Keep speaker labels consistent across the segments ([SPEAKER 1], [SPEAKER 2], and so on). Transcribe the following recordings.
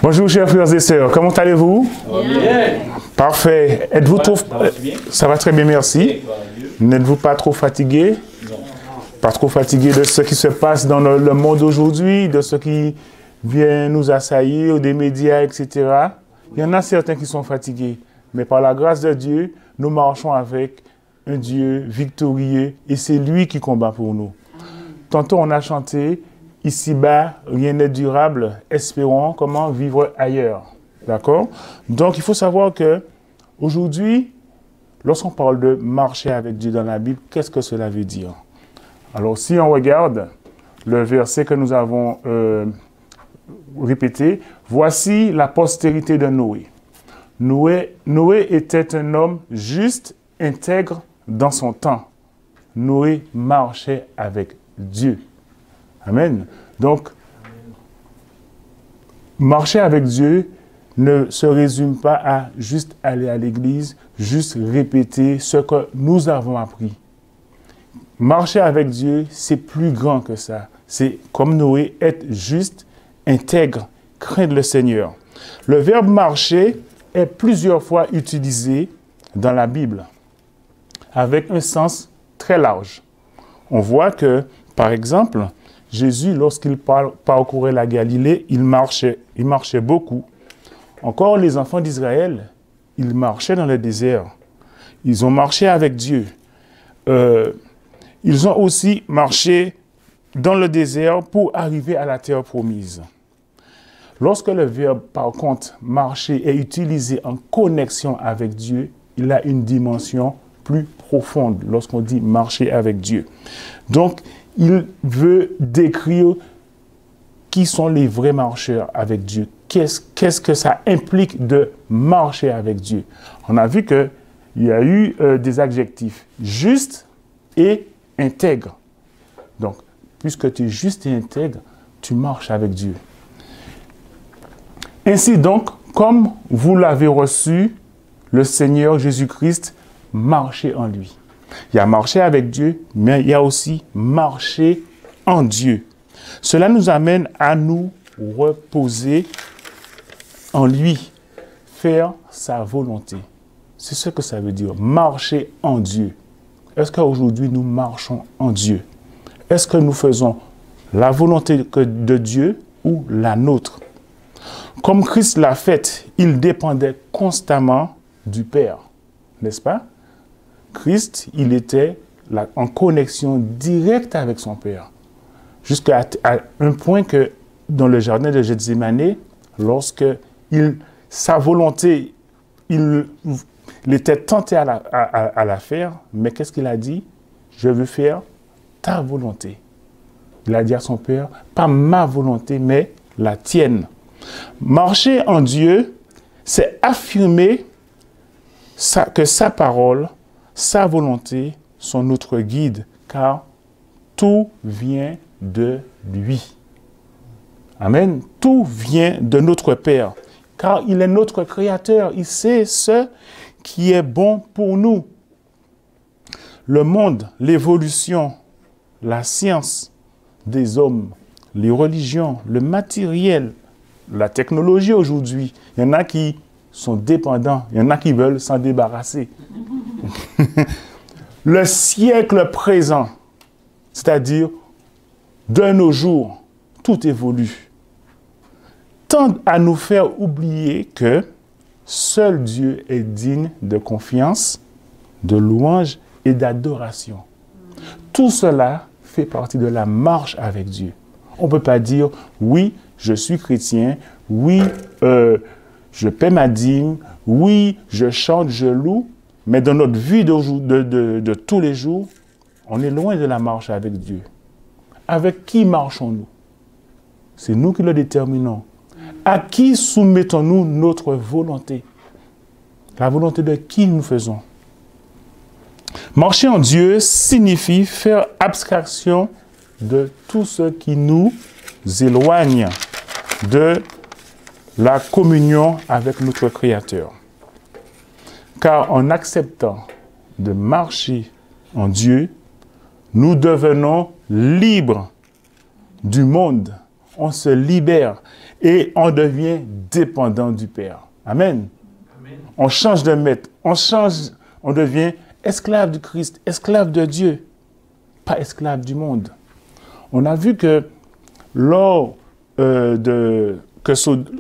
[SPEAKER 1] Bonjour chers frères et sœurs, comment allez-vous?
[SPEAKER 2] Bien.
[SPEAKER 1] Parfait. Êtes-vous trop... Ça va très bien, merci. N'êtes-vous pas trop fatigué?
[SPEAKER 2] Non.
[SPEAKER 1] Pas trop fatigué de ce qui se passe dans le monde aujourd'hui, de ce qui vient nous assaillir, des médias, etc. Il y en a certains qui sont fatigués, mais par la grâce de Dieu, nous marchons avec un Dieu victorieux et c'est lui qui combat pour nous. Tantôt on a chanté, ici-bas, rien n'est durable, espérons comment vivre ailleurs. D'accord? Donc il faut savoir que aujourd'hui, lorsqu'on parle de marcher avec Dieu dans la Bible, qu'est-ce que cela veut dire? Alors si on regarde le verset que nous avons répété, voici la postérité de Noé. Noé était un homme juste, intègre dans son temps. Noé marchait avec Dieu. Amen. Donc, marcher avec Dieu ne se résume pas à juste aller à l'église, juste répéter ce que nous avons appris. Marcher avec Dieu, c'est plus grand que ça. C'est comme Noé, être juste, intègre, craindre le Seigneur. Le verbe marcher est plusieurs fois utilisé dans la Bible, avec un sens très large. On voit que, par exemple, Jésus, lorsqu'il parcourait la Galilée, il marchait beaucoup. Encore les enfants d'Israël, ils marchaient dans le désert. Ils ont marché avec Dieu. Ils ont aussi marché dans le désert pour arriver à la terre promise. Lorsque le verbe, par contre, marcher est utilisé en connexion avec Dieu, il a une dimension plus profonde lorsqu'on dit marcher avec Dieu. Donc, il veut décrire qui sont les vrais marcheurs avec Dieu. Qu'est-ce que ça implique de marcher avec Dieu? On a vu qu'il y a eu des adjectifs juste et intègre. Donc, puisque tu es juste et intègre, tu marches avec Dieu. Ainsi donc, comme vous l'avez reçu, le Seigneur Jésus-Christ, marchez en lui. Il y a marché avec Dieu, mais il y a aussi marché en Dieu. Cela nous amène à nous reposer en lui, faire sa volonté. C'est ce que ça veut dire, marcher en Dieu. Est-ce qu'aujourd'hui nous marchons en Dieu? Est-ce que nous faisons la volonté de Dieu ou la nôtre? Comme Christ l'a fait, il dépendait constamment du Père, n'est-ce pas? Christ, il était en connexion directe avec son Père. Jusqu'à un point que dans le jardin de Gethsémani, lorsque sa volonté, il était tenté à la faire, mais qu'est-ce qu'il a dit? Je veux faire ta volonté. Il a dit à son Père, pas ma volonté, mais la tienne. Marcher en Dieu, c'est affirmer que sa parole, sa volonté sont notre guide, car tout vient de lui. Amen. Tout vient de notre Père, car il est notre Créateur. Il sait ce qui est bon pour nous. Le monde, l'évolution, la science des hommes, les religions, le matériel, la technologie aujourd'hui, il y en a qui sont dépendants, il y en a qui veulent s'en débarrasser. Le siècle présent, c'est-à-dire de nos jours, tout évolue, tend à nous faire oublier que seul Dieu est digne de confiance, de louange et d'adoration. Tout cela fait partie de la marche avec Dieu. On ne peut pas dire, oui, je suis chrétien, oui, je paie ma dîme, oui, je chante, je loue, mais dans notre vie de tous les jours, on est loin de la marche avec Dieu. Avec qui marchons-nous? C'est nous qui le déterminons. À qui soumettons-nous notre volonté? La volonté de qui nous faisons? Marcher en Dieu signifie faire abstraction de tout ce qui nous éloigne de la communion avec notre Créateur. Car en acceptant de marcher en Dieu, nous devenons libres du monde. on se libère et on devient dépendant du Père. Amen. Amen. On change de maître, on devient esclave du Christ, esclave de Dieu, pas esclave du monde. On a vu que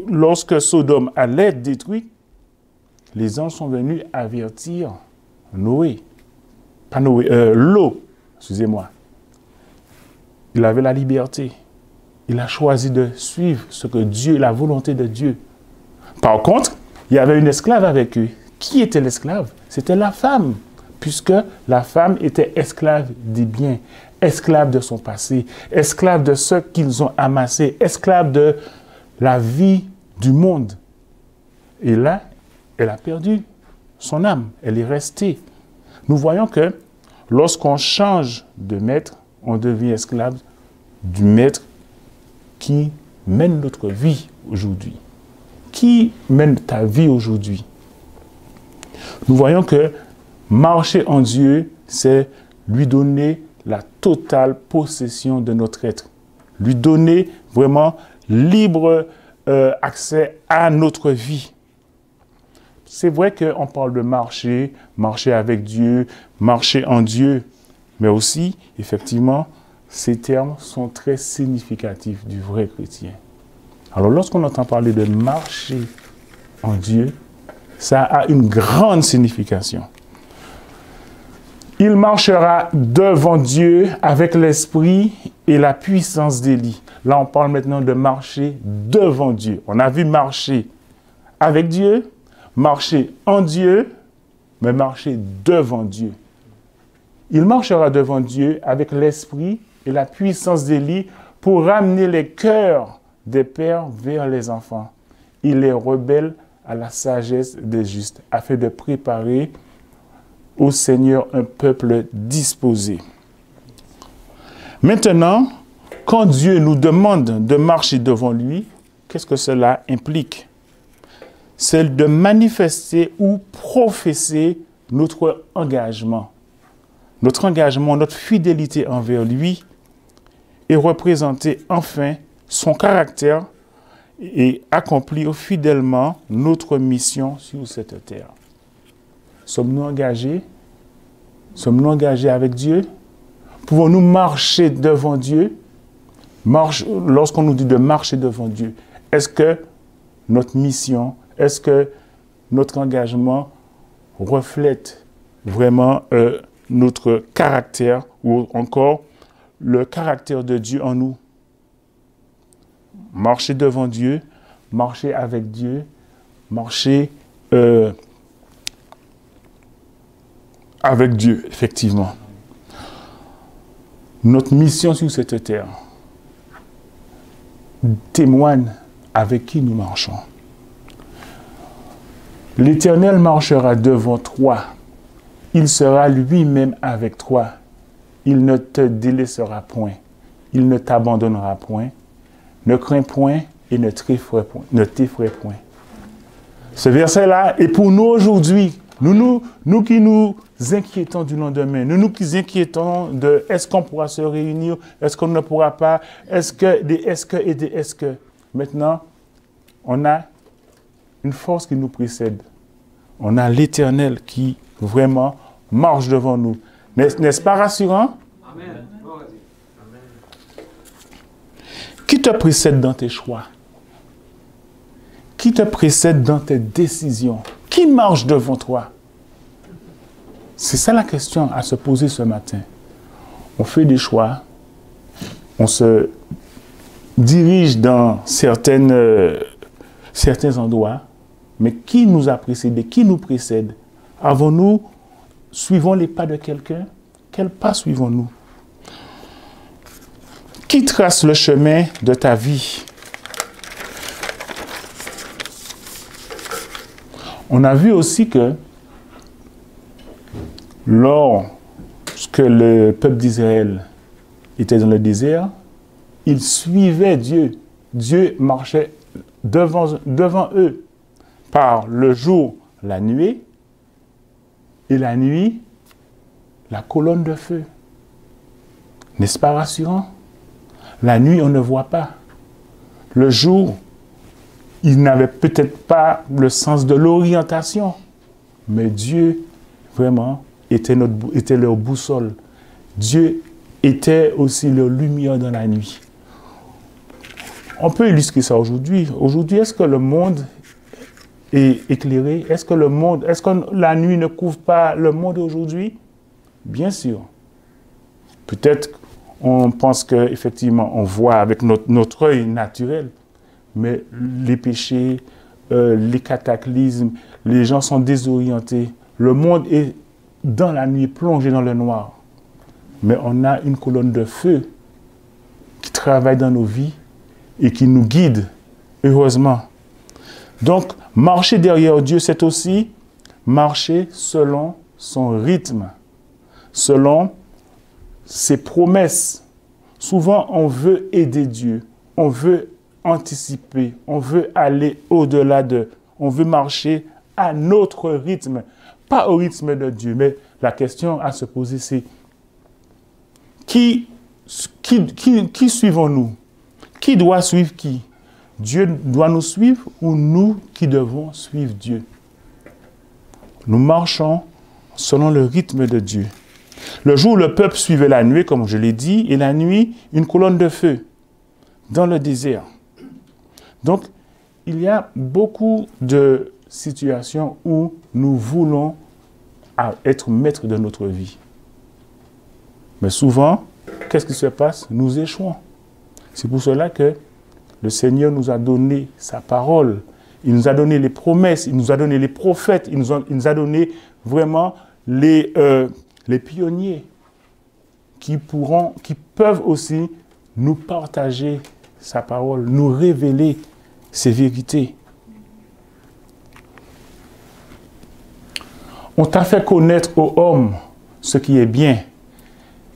[SPEAKER 1] lorsque Sodome allait être détruit, les anges sont venus avertir Lot, excusez-moi. Il avait la liberté. Il a choisi de suivre ce que Dieu, la volonté de Dieu. Par contre, il y avait une esclave avec eux. Qui était l'esclave? C'était la femme, puisque la femme était esclave des biens, esclave de son passé, esclave de ce qu'ils ont amassé, esclave de la vie du monde. Et là, elle a perdu son âme, elle est restée. Nous voyons que lorsqu'on change de maître, on devient esclave du maître qui mène notre vie aujourd'hui. Qui mène ta vie aujourd'hui? Nous voyons que marcher en Dieu, c'est lui donner la totale possession de notre être. Lui donner vraiment libre accès à notre vie. C'est vrai qu'on parle de marcher avec Dieu, marcher en Dieu, mais aussi, effectivement, ces termes sont très significatifs du vrai chrétien. Alors, lorsqu'on entend parler de marcher en Dieu, ça a une grande signification. Il marchera devant Dieu avec l'esprit et la puissance d'Élie. Là, on parle maintenant de marcher devant Dieu. On a vu marcher avec Dieu, marcher en Dieu, mais marcher devant Dieu. Il marchera devant Dieu avec l'esprit et la puissance d'Élie pour ramener les cœurs des pères vers les enfants. Il les rebelle à la sagesse des justes, afin de préparer au Seigneur un peuple disposé. Maintenant, quand Dieu nous demande de marcher devant lui, qu'est-ce que cela implique? C'est de manifester ou professer notre engagement. Notre engagement, notre fidélité envers lui et représenter enfin son caractère et accomplir fidèlement notre mission sur cette terre. Sommes-nous engagés? Sommes-nous engagés avec Dieu? Pouvons-nous marcher devant Dieu? Lorsqu'on nous dit de marcher devant Dieu, est-ce que notre mission, est-ce que notre engagement reflète vraiment notre caractère ou encore le caractère de Dieu en nous? Marcher devant Dieu, marcher avec Dieu, marcher avec Dieu, effectivement. Notre mission sur cette terre témoigne avec qui nous marchons. L'Éternel marchera devant toi. Il sera lui-même avec toi. Il ne te délaissera point. Il ne t'abandonnera point. Ne crains point et ne t'effraie point. Ce verset-là est pour nous aujourd'hui. Nous qui nous inquiétons du lendemain, nous qui nous inquiétons de est-ce qu'on pourra se réunir, est-ce qu'on ne pourra pas, est-ce que. Maintenant, on a une force qui nous précède. On a l'Éternel qui vraiment marche devant nous. N'est-ce pas rassurant? Amen. Qui te précède dans tes choix? Qui te précède dans tes décisions? Qui marche devant toi? C'est ça la question à se poser ce matin. On fait des choix, on se dirige dans certains endroits, mais qui nous a précédés? Qui nous précède? Suivons les pas de quelqu'un? Quels pas suivons-nous? Qui trace le chemin de ta vie? On a vu aussi que lorsque le peuple d'Israël était dans le désert, il suivait Dieu. Dieu marchait devant eux par le jour, la nuée, et la nuit, la colonne de feu. N'est-ce pas rassurant? La nuit, on ne voit pas. le jour, ils n'avaient peut-être pas le sens de l'orientation, mais Dieu, vraiment, était leur boussole. Dieu était aussi leur lumière dans la nuit. On peut illustrer ça aujourd'hui. Aujourd'hui, est-ce que le monde est éclairé? Est-ce que la nuit ne couvre pas le monde aujourd'hui? Bien sûr. Peut-être on pense qu'effectivement, on voit avec notre œil naturel, mais les péchés, les cataclysmes, les gens sont désorientés. Le monde est dans la nuit, plongé dans le noir. Mais on a une colonne de feu qui travaille dans nos vies et qui nous guide, heureusement. Donc, marcher derrière Dieu, c'est aussi marcher selon son rythme, selon ses promesses. Souvent, on veut aider Dieu, on veut anticiper, on veut aller au-delà on veut marcher à notre rythme, pas au rythme de Dieu. Mais la question à se poser, c'est qui suivons-nous? Qui doit suivre qui? Dieu doit nous suivre ou nous qui devons suivre Dieu? Nous marchons selon le rythme de Dieu. Le jour, le peuple suivait la nuée, comme je l'ai dit, et la nuit, une colonne de feu dans le désert. Donc, il y a beaucoup de situations où nous voulons être maîtres de notre vie. Mais souvent, qu'est-ce qui se passe? Nous échouons. C'est pour cela que le Seigneur nous a donné sa parole. Il nous a donné les promesses, il nous a donné les prophètes, il nous a donné vraiment les pionniers qui peuvent aussi nous partager sa parole, nous révéler ses vérités. On t'a fait connaître aux hommes ce qui est bien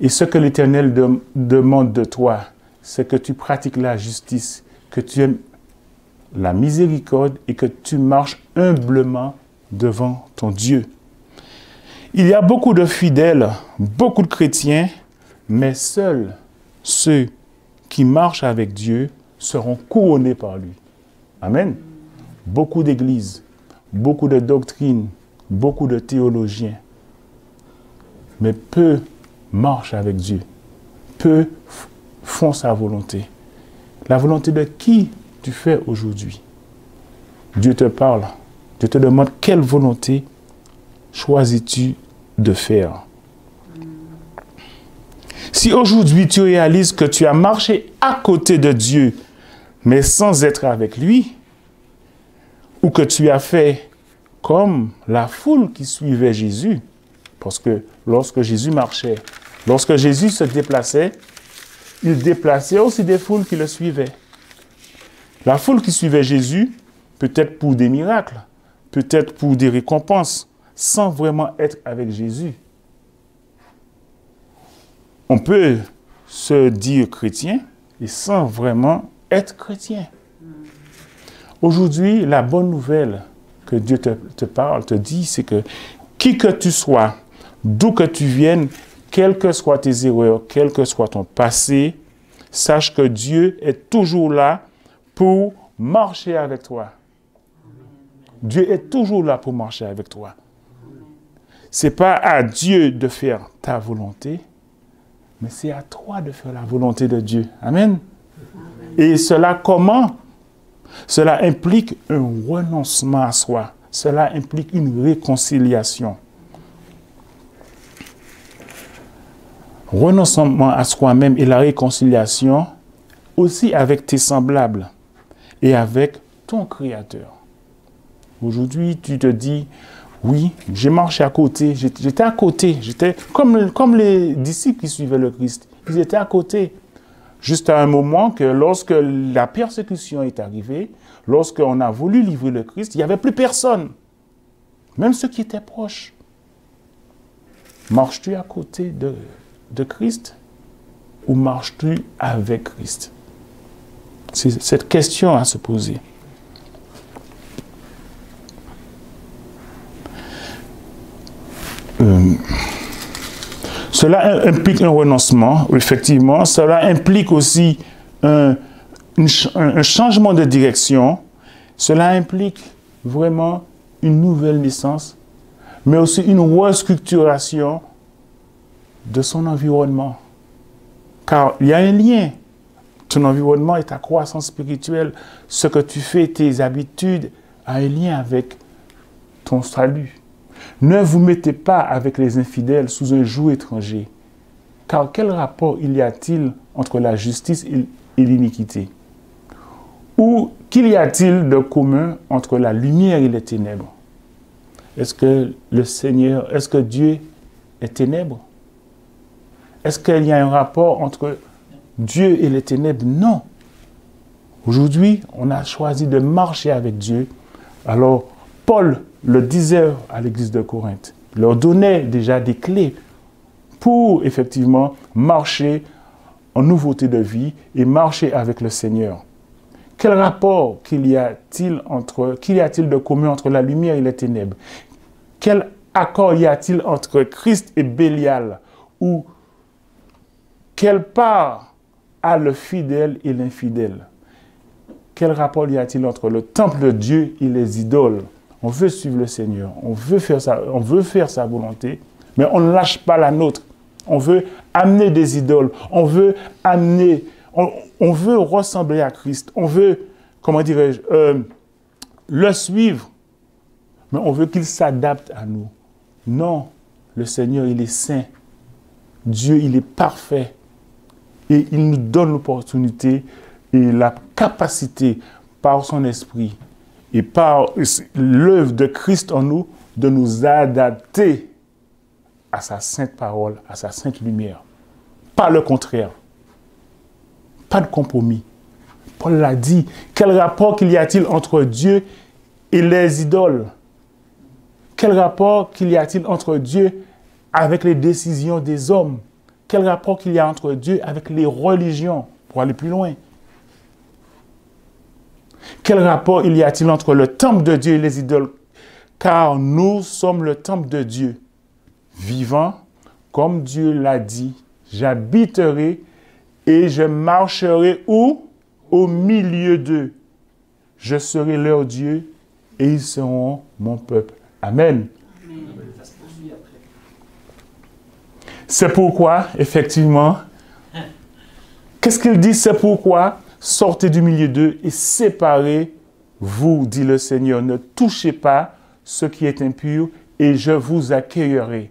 [SPEAKER 1] et ce que l'Éternel demande de toi, c'est que tu pratiques la justice, que tu aimes la miséricorde et que tu marches humblement devant ton Dieu. Il y a beaucoup de fidèles, beaucoup de chrétiens, mais seuls ceux qui marchent avec Dieu seront couronnés par lui. Amen. Beaucoup d'églises, beaucoup de doctrines, beaucoup de théologiens, mais peu marchent avec Dieu, peu font sa volonté. La volonté de qui tu fais aujourd'hui? Dieu te parle, Dieu te demande quelle volonté choisis-tu de faire. Si aujourd'hui tu réalises que tu as marché à côté de Dieu, mais sans être avec lui, ou que tu as fait comme la foule qui suivait Jésus, parce que lorsque Jésus marchait, lorsque Jésus se déplaçait, il déplaçait aussi des foules qui le suivaient. La foule qui suivait Jésus, peut-être pour des miracles, peut-être pour des récompenses, sans vraiment être avec Jésus. On peut se dire chrétien et sans vraiment être chrétien. Aujourd'hui, la bonne nouvelle que Dieu te parle, te dit, c'est que qui que tu sois, d'où que tu viennes, quelles que soient tes erreurs, quel que soit ton passé, sache que Dieu est toujours là pour marcher avec toi. Dieu est toujours là pour marcher avec toi. Ce n'est pas à Dieu de faire ta volonté, mais c'est à toi de faire la volonté de Dieu. Amen. Et cela comment? Cela implique un renoncement à soi. Cela implique une réconciliation. Renoncement à soi-même et la réconciliation aussi avec tes semblables et avec ton Créateur. Aujourd'hui, tu te dis, oui, j'ai marché à côté, j'étais à côté, j'étais comme les disciples qui suivaient le Christ. Ils étaient à côté. Juste à un moment que lorsque la persécution est arrivée, lorsqu'on a voulu livrer le Christ, il n'y avait plus personne. Même ceux qui étaient proches. Marches-tu à côté de Christ ou marches-tu avec Christ? C'est cette question à se poser. Cela implique un renoncement, effectivement. Cela implique aussi un changement de direction, cela implique vraiment une nouvelle naissance, mais aussi une restructuration de son environnement. Car il y a un lien. Ton environnement et ta croissance spirituelle, ce que tu fais, tes habitudes, a un lien avec ton salut. Ne vous mettez pas avec les infidèles sous un joug étranger. Car quel rapport y a-t-il entre la justice et l'iniquité? Ou qu'il y a-t-il de commun entre la lumière et les ténèbres? Est-ce que Dieu est ténèbre? Est-ce qu'il y a un rapport entre Dieu et les ténèbres? Non. Aujourd'hui, on a choisi de marcher avec Dieu. Alors, Paul le disait à l'église de Corinthe, leur donnait déjà des clés pour effectivement marcher en nouveauté de vie et marcher avec le Seigneur. Quel rapport qu'il y a-t-il de commun entre la lumière et les ténèbres? Quel accord y a-t-il entre Christ et Bélial? Ou quelle part a le fidèle et l'infidèle? Quel rapport y a-t-il entre le temple de Dieu et les idoles? On veut suivre le Seigneur, on veut faire sa volonté, mais on ne lâche pas la nôtre. On veut amener des idoles, on veut ressembler à Christ, on veut, le suivre, mais on veut qu'il s'adapte à nous. Non, le Seigneur, il est saint. Dieu, il est parfait. Et il nous donne l'opportunité et la capacité par son esprit et par l'œuvre de Christ en nous de nous adapter à sa sainte parole, à sa sainte lumière. Pas le contraire. Pas de compromis. Paul l'a dit. Quel rapport qu'il y a-t-il entre Dieu et les idoles? Quel rapport qu'il y a-t-il entre Dieu avec les décisions des hommes? Quel rapport qu'il y a entre Dieu avec les religions? Pour aller plus loin. Quel rapport il y a-t-il entre le temple de Dieu et les idoles? Car nous sommes le temple de Dieu, vivant, comme Dieu l'a dit. J'habiterai et je marcherai où? Au milieu d'eux. Je serai leur Dieu et ils seront mon peuple. Amen. C'est pourquoi, effectivement, qu'est-ce qu'il dit? C'est pourquoi sortez du milieu d'eux et séparez-vous, dit le Seigneur. Ne touchez pas ce qui est impur et je vous accueillerai.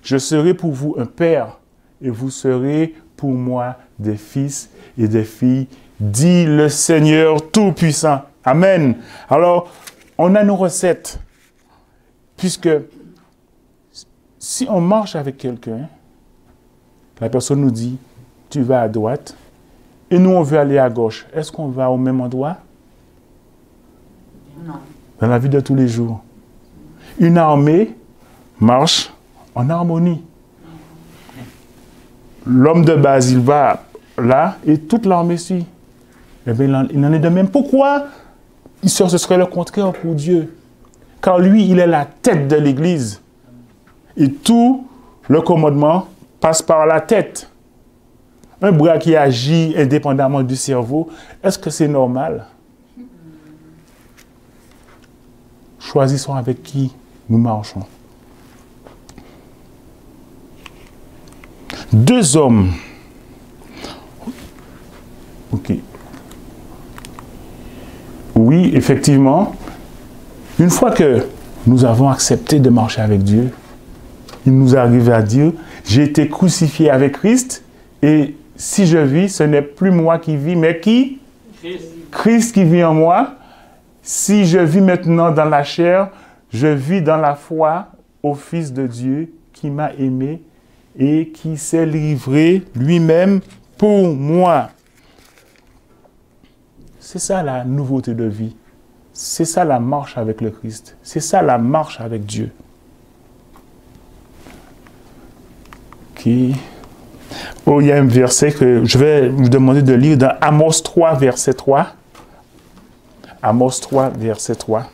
[SPEAKER 1] Je serai pour vous un père et vous serez pour moi des fils et des filles, dit le Seigneur Tout-Puissant. Amen. Alors, on a nos recettes, puisque si on marche avec quelqu'un, la personne nous dit, tu vas à droite, et nous, on veut aller à gauche. Est-ce qu'on va au même endroit?
[SPEAKER 2] Non.
[SPEAKER 1] Dans la vie de tous les jours. Une armée marche en harmonie. L'homme de base, il va là, et toute l'armée suit. Eh bien, il en est de même. Pourquoi? Ce serait le contraire pour Dieu. Car lui, il est la tête de l'Église. Et tout le commandement passe par la tête. Un bras qui agit indépendamment du cerveau, est-ce que c'est normal? Choisissons avec qui nous marchons. Deux hommes. Ok. Oui, effectivement, une fois que nous avons accepté de marcher avec Dieu, il nous arrive à dire, j'ai été crucifié avec Christ et si je vis, ce n'est plus moi qui vis, mais qui? Christ qui vit en moi. Si je vis maintenant dans la chair, je vis dans la foi au Fils de Dieu qui m'a aimé et qui s'est livré lui-même pour moi. C'est ça la nouveauté de vie. C'est ça la marche avec le Christ. C'est ça la marche avec Dieu. Ok. Oh, il y a un verset que je vais vous demander de lire dans Amos 3, verset 3. Amos 3, verset 3.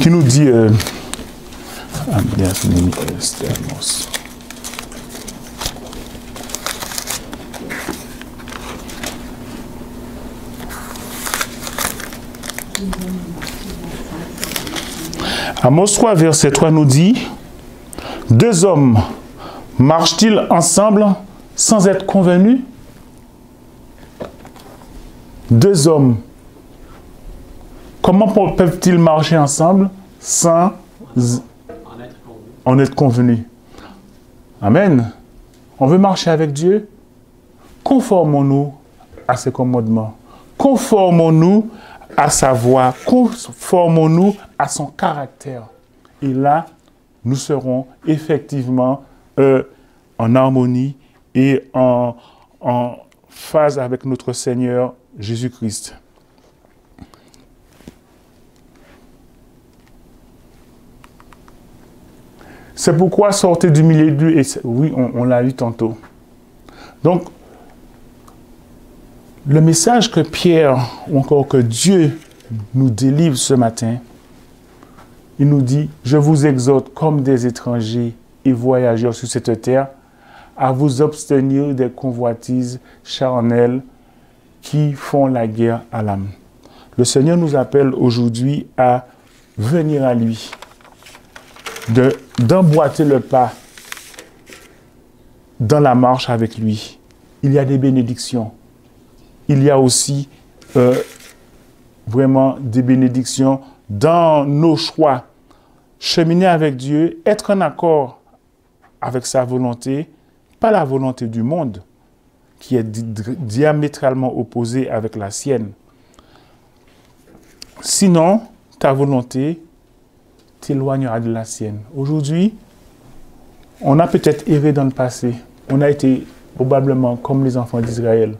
[SPEAKER 1] qui nous dit Amos 3, verset 3 nous dit, « Deux hommes marchent-ils ensemble sans être convenus ?» Deux hommes, comment peuvent-ils marcher ensemble sans en être convenus? Amen. On veut marcher avec Dieu. Conformons-nous à ses commandements. Conformons-nous à sa voix. Conformons-nous à son caractère. Et là, nous serons effectivement en harmonie et en phase avec notre Seigneur Jésus-Christ. C'est pourquoi sortez du milieu d'eux. Oui, on l'a lu tantôt. Donc, le message que Pierre, ou encore que Dieu nous délivre ce matin, il nous dit, je vous exhorte comme des étrangers et voyageurs sur cette terre, à vous abstenir des convoitises charnelles qui font la guerre à l'âme. Le Seigneur nous appelle aujourd'hui à venir à lui, d'emboîter le pas dans la marche avec lui. Il y a des bénédictions. Il y a aussi vraiment des bénédictions dans nos choix. Cheminer avec Dieu, être en accord avec sa volonté, pas la volonté du monde, qui est diamétralement opposée avec la sienne. Sinon, ta volonté t'éloignera de la sienne. Aujourd'hui, on a peut-être erré dans le passé. On a été probablement comme les enfants d'Israël.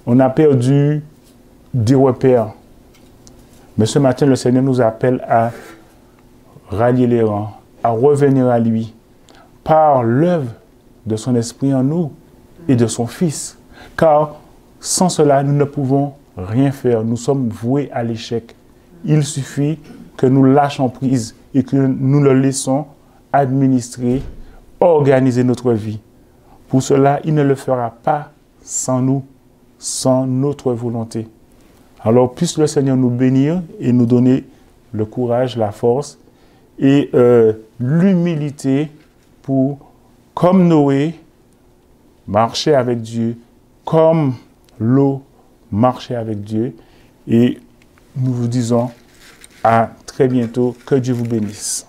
[SPEAKER 1] On a perdu des repères. Mais ce matin, le Seigneur nous appelle à rallier les rangs, à revenir à lui, par l'œuvre de son Esprit en nous et de son Fils. Car sans cela, nous ne pouvons rien faire. Nous sommes voués à l'échec. Il suffit que nous lâchions prise et que nous le laissons administrer, organiser notre vie. Pour cela, il ne le fera pas sans nous, sans notre volonté. Alors, puisse le Seigneur nous bénir et nous donner le courage, la force et l'humilité pour, comme Noé, marcher avec Dieu, comme l'eau, marcher avec Dieu. Et nous vous disons à très bientôt. Que Dieu vous bénisse.